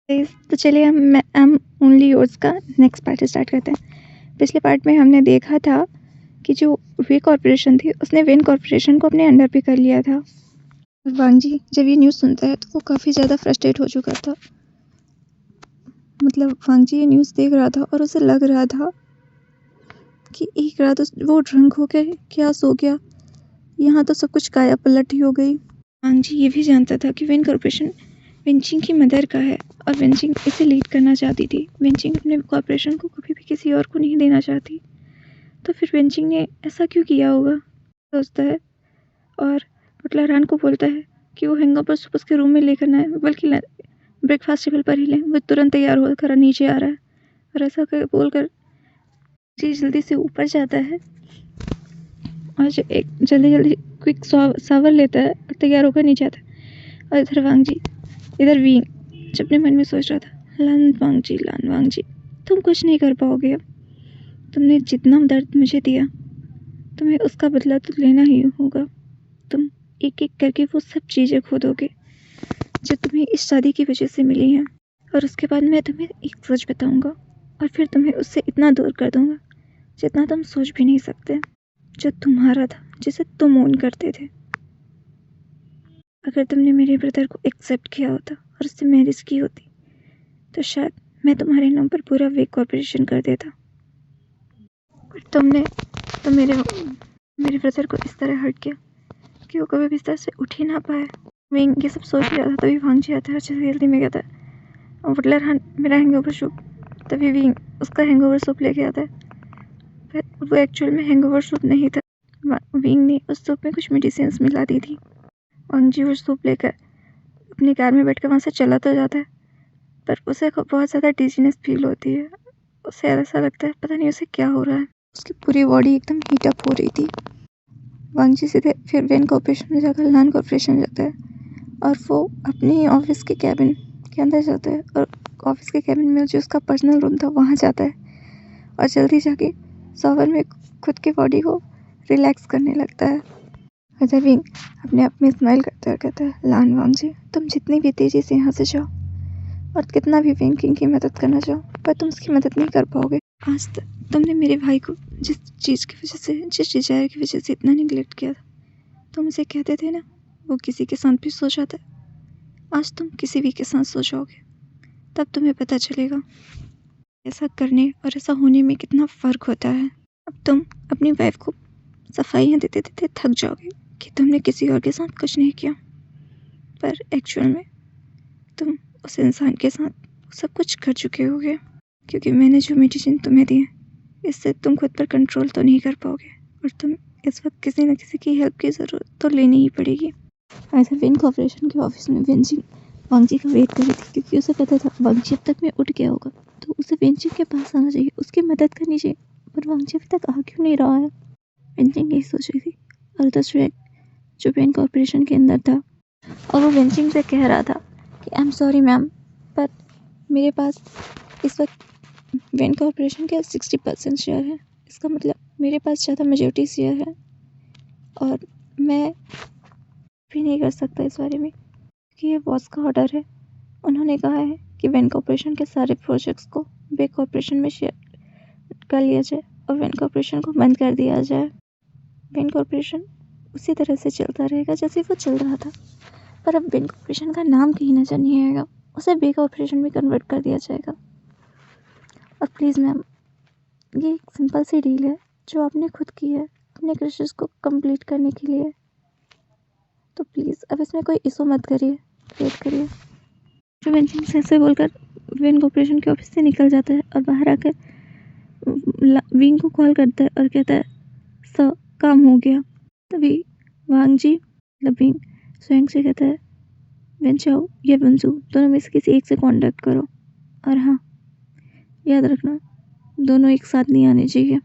तो चलिए हम एम ओनली योर्स का नेक्स्ट पार्ट स्टार्ट करते हैं। पिछले पार्ट में हमने देखा था कि जो वे कॉरपोरेशन थी उसने वेन कॉरपोरेशन को अपने अंडर पे कर लिया था। वांग जी जब ये न्यूज़ सुनता है तो वो काफ़ी ज़्यादा फ्रस्ट्रेट हो चुका था। मतलब वांग जी ये न्यूज़ देख रहा था और उसे लग रहा था कि एक रात वो ड्रंक हो गए, क्या सो गया, यहाँ तो सब कुछ काया पलट ही हो गई। वांग जी ये भी जानता था कि वेन कॉरपोरेशन वेनचिंग की मदर का है और वेनचिंग इसे लीड करना चाहती थी। वेनचिंग अपने कॉरपोरेशन को कभी भी किसी और को नहीं देना चाहती, तो फिर वेनचिंग ने ऐसा क्यों किया होगा सोचता है और बटलर को बोलता है कि वो हैंगओवर सूप उसके रूम में लेकर ना आए, बल्कि ब्रेकफास्ट टेबल पर ही लें। वो तुरंत तैयार होकर नीचे आ रहा है और ऐसा बोलकर जी जल्दी से ऊपर जाता है और एक जल्दी क्विक शावर लेता है और तैयार होकर नीचे आता है। और इधर वांग जी जो अपने मन में सोच रहा था, लान वांग जी तुम कुछ नहीं कर पाओगे। अब तुमने जितना दर्द मुझे दिया तुम्हें उसका बदला तो लेना ही होगा। तुम एक एक करके वो सब चीज़ें खो दोगे जो तुम्हें इस शादी की वजह से मिली हैं, और उसके बाद मैं तुम्हें एक सच बताऊंगा और फिर तुम्हें उससे इतना दूर कर दूंगा जितना तुम सोच भी नहीं सकते। जो तुम्हारा था, जिसे तुम ओन करते थे। अगर तुमने मेरे ब्रदर को एक्सेप्ट किया होता और उससे मैरिज की होती तो शायद मैं तुम्हारे नाम पर पूरा वे कॉर्पोरेशन कर देता। पर तुमने तो मेरे ब्रदर को इस तरह हर्ट किया कि वो कभी बिस्तर से उठ ही ना पाए। मैं ये सब सोच रहा था तभी वांग जी आता है, अच्छे से जल्दी में कहता है और बटलर मेरा हैंगओवर सूप। तभी विंग उसका हैंगओवर सूप लेके आता है, पर वो एक्चुअल में हैंगओवर सूप नहीं था। विंग ने उस सूप में कुछ मेडिसिन मिला दी थी। वांग जी वो सूप लेकर अपनी कार में बैठकर वहाँ से चला तो जाता है, पर उसे बहुत ज़्यादा डिजीनेस फील होती है। उसे ऐसा लगता है पता नहीं उसे क्या हो रहा है। उसकी पूरी बॉडी एकदम हीट अप हो रही थी। वांग जी सीधे फिर वेन कॉर्पोरेशन में जाकर लान कॉर्पोरेशन जाता है और वो अपनी ऑफिस के कैबिन के अंदर जाता है और ऑफिस के कैबिन में जो उसका पर्सनल रूम था वहाँ जाता है और जल्दी जाके शॉवर में खुद की बॉडी को रिलैक्स करने लगता है। अजय विंग अपने आप में स्माइल करता है, कहता है लान वांग जी तुम जितनी भी तेज़ी से यहाँ से जाओ और कितना भी विंग किंग की मदद करना चाहो, पर तुम उसकी मदद नहीं कर पाओगे। आज तक तुमने मेरे भाई को जिस चीज़ की वजह से, जिस डिजायर की वजह से इतना निगलेक्ट किया था, तुम उसे कहते थे ना वो किसी के साथ भी सो जाता है। आज तुम किसी भी के साथ सो जाओगे, तब तुम्हें पता चलेगा ऐसा करने और ऐसा होने में कितना फ़र्क होता है। अब तुम अपनी वाइफ को सफाइयाँ देते देते थक जाओगे कि तुमने किसी और के साथ कुछ नहीं किया, पर एक्चुअल में तुम उस इंसान के साथ सब कुछ कर चुके होगे। क्योंकि मैंने जो मेडिसिन तुम्हें दी है इससे तुम खुद पर कंट्रोल तो नहीं कर पाओगे और तुम इस वक्त किसी न किसी की हेल्प की ज़रूरत तो लेनी ही पड़ेगी। ऐसा वेन कॉर्पोरेशन के ऑफिस में वेनचिंग वांग जी का वेट कर रही थी, क्योंकि उसे पता था वांग जी अब तक में उठ गया होगा तो उसे वेनचिंग के पास आना चाहिए, उसकी मदद करनी चाहिए। पर वांग जी अभी तक आ क्यों नहीं रहा है? वेनचिंग यही सोच रही थी और दूसरे जो वेन कॉर्पोरेशन के अंदर था और वो वेनचिंग से कह रहा था कि आई एम सॉरी मैम, पर मेरे पास इस वक्त वेन कॉर्पोरेशन के 60% शेयर है। इसका मतलब मेरे पास ज़्यादा मेजॉरिटी शेयर है और मैं भी नहीं कर सकता इस बारे में, क्योंकि ये बॉस का ऑर्डर है। उन्होंने कहा है कि वेन कॉर्पोरेशन के सारे प्रोजेक्ट्स को वे कॉर्पोरेशन में शेयर कर लिया जाए और वेन कॉर्पोरेशन को बंद कर दिया जाए। वेन कॉर्पोरेशन उसी तरह से चलता रहेगा जैसे वो चल रहा था, पर अब वेन कॉर्पोरेशन का नाम कहीं नजर नहीं आएगा, उसे वे कॉर्पोरेशन में कन्वर्ट कर दिया जाएगा। और प्लीज़ मैम, ये एक सिंपल सी डील है जो आपने खुद की है अपने क्रशेस को कंप्लीट करने के लिए, तो प्लीज़ अब इसमें कोई इशू मत करिए, वेट करिए। जो वेंचिंग से ऐसे बोलकर वेन कॉर्पोरेशन के ऑफिस से निकल जाता है और बाहर आकर विंग को कॉल करता है और कहता है सर काम हो गया। तभी वांग जी मतलब विंग स्वयं से कहता है वेंचाओ या वंसू दोनों में से किसी एक से कांटेक्ट करो, और हाँ याद रखना दोनों एक साथ नहीं आने चाहिए।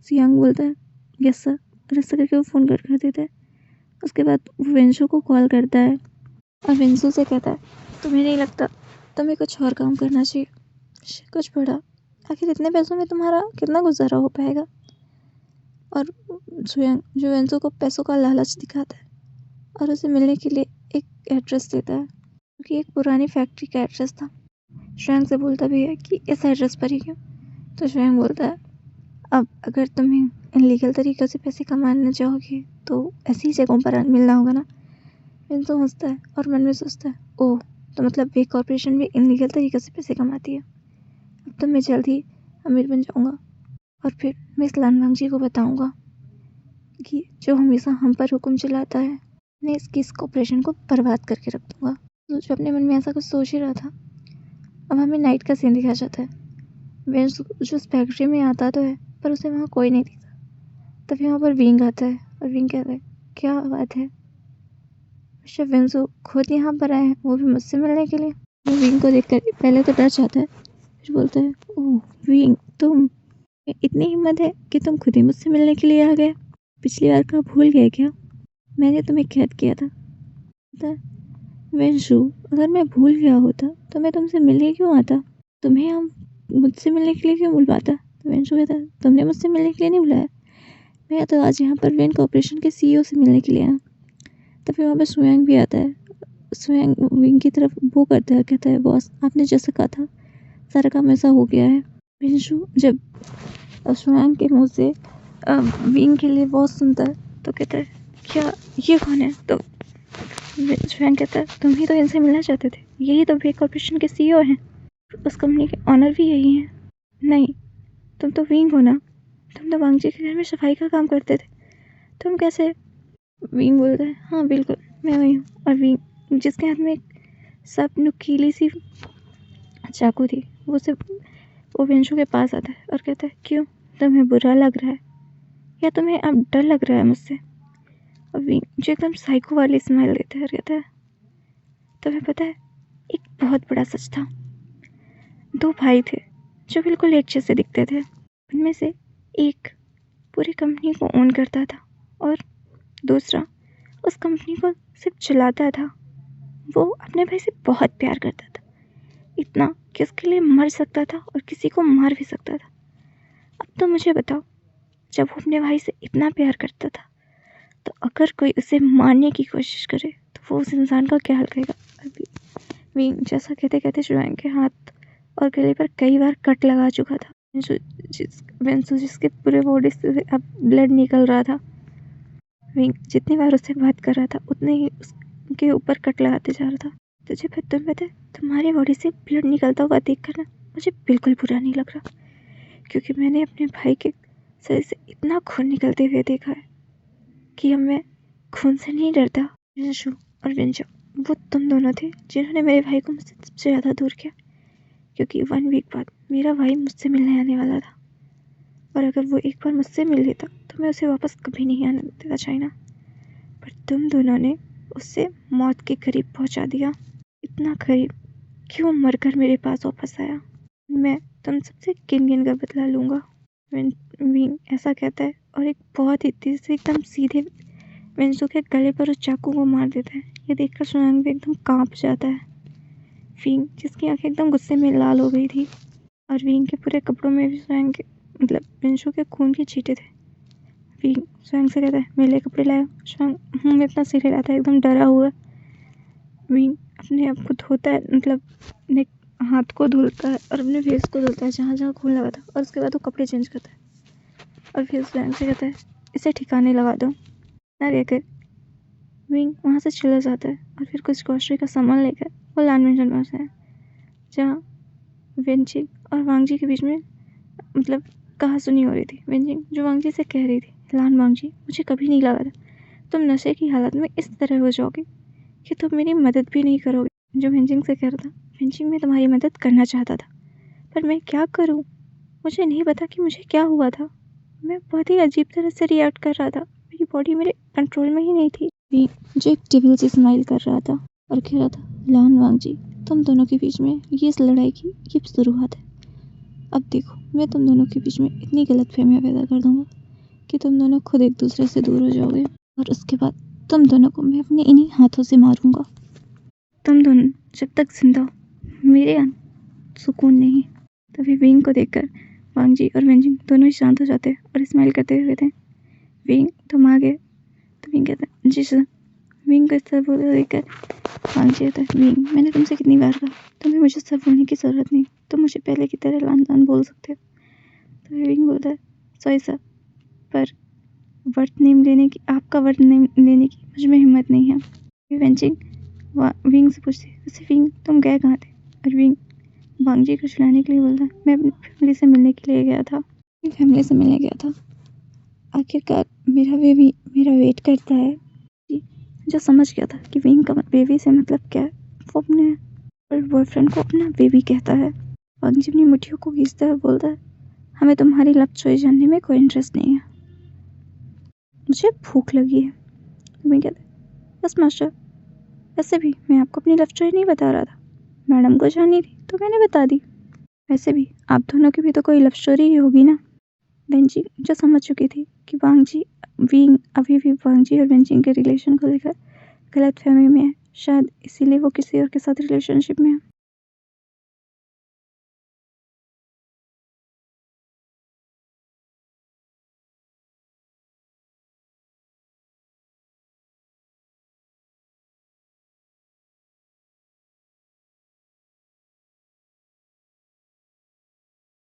सियांग बोलता है यस सर, और ऐसा करके वो फ़ोन कर देता है। उसके बाद वो वेंशो को कॉल करता है और वेंशो से कहता है तुम्हें नहीं लगता तुम्हें कुछ और काम करना चाहिए, कुछ बड़ा, आखिर इतने पैसों में तुम्हारा कितना गुजारा हो पाएगा। और स्वयं जो वेंशो को पैसों का लालच दिखाता है और उसे मिलने के लिए एक एड्रेस देता है। क्योंकि एक पुरानी फैक्ट्री का एड्रेस था। श्वेंग से बोलता भी है कि इस एड्रेस पर ही क्यों। तो श्वेंग बोलता है अब अगर तुम्हें इनलीगल तरीक़ों से पैसे कमाना चाहोगे तो ऐसी जगहों पर मिलना होगा ना। विंसो हंसता है और मन में सोचता है ओह, तो मतलब वे कॉरपोरेशन भी इनलीगल तरीक़े से पैसे कमाती है। अब तो मैं जल्द ही अमीर बन जाऊँगा और फिर मैं इस लानवांग जी को बताऊँगा कि जो हमेशा हम पर हुक्म चलाता है, मैं इस कॉरपोरेशन को बर्बाद करके रख दूँगा। तो जो अपने मन में ऐसा कुछ सोच ही रहा था, अब हमें नाइट का सीन दिखाया जाता है। विंस जो उस फैक्ट्री में आता तो है पर उसे वहाँ कोई नहीं दिखता। तभी वहाँ पर विंग आता है और विंग कहता है क्या बात है, मिस्टर विंसो खुद यहाँ पर आए हैं, वो भी मुझसे मिलने के लिए। वो विंग को देखकर पहले तो डर जाता है, फिर बोलता है ओह विंग, तुम, इतनी हिम्मत है कि तुम खुद ही मुझसे मिलने के लिए आ गए। पिछली बार का भूल गए क्या, मैंने तुम्हें कैद किया था। विंसो, अगर मैं भूल गया होता तो मैं तुमसे मिलने क्यों आता, तुम्हें हम मुझसे मिलने के लिए क्यों बुलवाता। तो विंसो कहता है तुमने मुझसे मिलने के लिए नहीं बुलाया, मैं तो आज यहाँ पर वेन कॉर्पोरेशन के सीईओ से मिलने के लिए आया। तो फिर वहाँ पर स्वयं भी आता है। स्वयं विंग की तरफ वो करता है, कहता है बॉस आपने जैसा कहा था सारा काम ऐसा हो गया है। विंसो जब स्वयं के मुंह से विंग के लिए बॉस सुनता है तो कहता है क्या ये कौन है। तो स्वयं कहता है तुम ही तो इनसे मिलना चाहते थे, यही तो वे कॉर्पोरेशन के सीईओ हैं, उस कंपनी के ऑनर भी यही हैं। नहीं, तुम तो विंग हो ना, तुम तो वांग जी के घर में सफाई का काम करते थे, तुम कैसे। विंग बोलता है हाँ बिल्कुल मैं वही हूँ। और विंग जिसके हाथ में एक सब नुकीली सी चाकू थी वो विंशु के पास आता है और कहता है क्यों, तुम्हें बुरा लग रहा है या तुम्हें अब डर लग रहा है मुझसे। और विंग जो एकदम साइको वाली स्माइल देता है और कहता है तुम्हें पता है एक बहुत बड़ा सच था, दो भाई थे जो बिल्कुल एक जैसे दिखते थे, उनमें से एक पूरी कंपनी को ओन करता था और दूसरा उस कंपनी को सिर्फ चलाता था। वो अपने भाई से बहुत प्यार करता था, इतना कि उसके लिए मर सकता था और किसी को मार भी सकता था। अब तो मुझे बताओ, जब वो अपने भाई से इतना प्यार करता था तो अगर कोई उसे मारने की कोशिश करे तो वो उस इंसान का क्या हाल करेगा। अभी जैसा कहते कहते शुआंग के हाथ और गले पर कई बार कट लगा चुका था। विंसु जिसके पूरे बॉडी से अब ब्लड निकल रहा था, विंग जितनी बार उससे बात कर रहा था उतने ही उसके ऊपर कट लगाते जा रहा था। तुझे फिर तुम पता है तुम्हारी बॉडी से ब्लड निकलता हुआ देखकर ना मुझे बिल्कुल बुरा नहीं लग रहा, क्योंकि मैंने अपने भाई के शरीर से इतना खून निकलते हुए देखा है कि अब मैं खून से नहीं डरता। विंशु और विंजा वो तुम दोनों थे जिन्होंने मेरे भाई को मुझसे सबसे ज़्यादा दूर किया, क्योंकि 1 वीक बाद मेरा भाई मुझसे मिलने आने वाला था और अगर वो एक बार मुझसे मिल लेता तो मैं उसे वापस कभी नहीं आने देता चाइना। पर तुम दोनों ने उससे मौत के करीब पहुंचा दिया, इतना करीब क्यों मरकर मेरे पास वापस आया। मैं तुम सबसे गिन कर बदला लूँगा। विंग ऐसा कहता है और एक बहुत ही तेज से एकदम सीधे विंसु के गले पर उस चाकू को मार देता है। ये देखकर सुनांग भी एकदम कांप जाता है। विंग जिसकी आंखें एकदम गुस्से में लाल हो गई थी और विंग के पूरे कपड़ों में भी स्वयं के मतलब विंसु के खून के छींटे थे। विंग स्वयं से कहता है मेरे लिए कपड़े लाए। स्वयं मुँह में इतना सिर हिलाता है एकदम डरा हुआ। विंग अपने आप को धोता है, मतलब अपने हाथ को धुलता है और अपने फेस को धुलता है जहाँ जहाँ खून लगा था, और उसके बाद वो कपड़े चेंज करता है और फिर स्वयं से कहता है इसे ठिकाने लगा दो ना। कहकर विंग वहाँ से चला जाता है और फिर कुछ ग्रोसरी का सामान लेकर वो लान मेंशन पहुँचता है जहाँ विंची और वांगजी के बीच में मतलब कहा सुनी हो रही थी। विंजी जो वांगजी से कह रही थी लान वांगजी मुझे कभी नहीं लगा था तुम नशे की हालत में इस तरह हो जाओगे कि तुम मेरी मदद भी नहीं करोगे। जो विंजिंग से कह रहा था विंजिंग मैं तुम्हारी मदद करना चाहता था पर मैं क्या करूं, मुझे नहीं पता कि मुझे क्या हुआ था। मैं बहुत ही अजीब तरह से रिएक्ट कर रहा था, मेरी बॉडी मेरे कंट्रोल में ही नहीं थी। जो एक टेबल से स्माइल कर रहा था और कह रहा था लान वांगजी तुम दोनों के बीच में ये इस लड़ाई की ये शुरुआत है। अब देखो मैं तुम दोनों के बीच में इतनी गलतफहमियां पैदा कर दूंगा कि तुम दोनों खुद एक दूसरे से दूर हो जाओगे और उसके बाद तुम दोनों को मैं अपने इन्हीं हाथों से मारूंगा। तुम दोनों जब तक जिंदा हो मेरे सुकून नहीं। तभी विंग को देखकर वांगजी और विंजिंग दोनों ही शांत हो जाते और स्माइल करते हुए थे। विंग तुम आ गए। तो विंग कहता है जी सर। विंग को इस तरह बोलते देखकर वांग जी होता है, विंग मैंने तुमसे कितनी बार कहा तुम्हें मुझे सब बोलने की ज़रूरत नहीं, तुम मुझे पहले की तरह लान बोल सकते हो। तो विंग बोलता है, सॉरी सर, पर वर्ड नेम लेने की, आपका वर्ड नेम लेने की मुझ में हिम्मत नहीं है। वेंचिंग विंग से पूछती है, वैसे विंग तुम गए कहाँ थे? और विंग वांग जी को छुड़ाने के लिए बोलता है, मैं अपनी फैमिली से मिलने के लिए गया था। फैमिली से मिलने गया था, आखिरकार मेरा बेबी मेरा वेट करता है। जो समझ गया था कि विंग का बेबी से मतलब क्या है, वो अपने बॉयफ्रेंड को अपना बेबी कहता है। वांग जी अपनी मुट्ठियों को खींचता है, बोलता है, हमें तुम्हारी लव चॉइस जानने में कोई इंटरेस्ट नहीं है, मुझे भूख लगी है। मैं कहता है, बस मास्टर, वैसे भी मैं आपको अपनी लव स्टोरी नहीं बता रहा था, मैडम को जाननी थी तो मैंने बता दी। वैसे भी आप दोनों की भी तो कोई लव स्टोरी ही होगी ना। बेंजी जो समझ चुकी थी कि वांग जी विंग अभी भी वांग जी और बेंजिंग के रिलेशन को लेकर गलत फहमी में है, शायद इसीलिए वो किसी और के साथ रिलेशनशिप में है।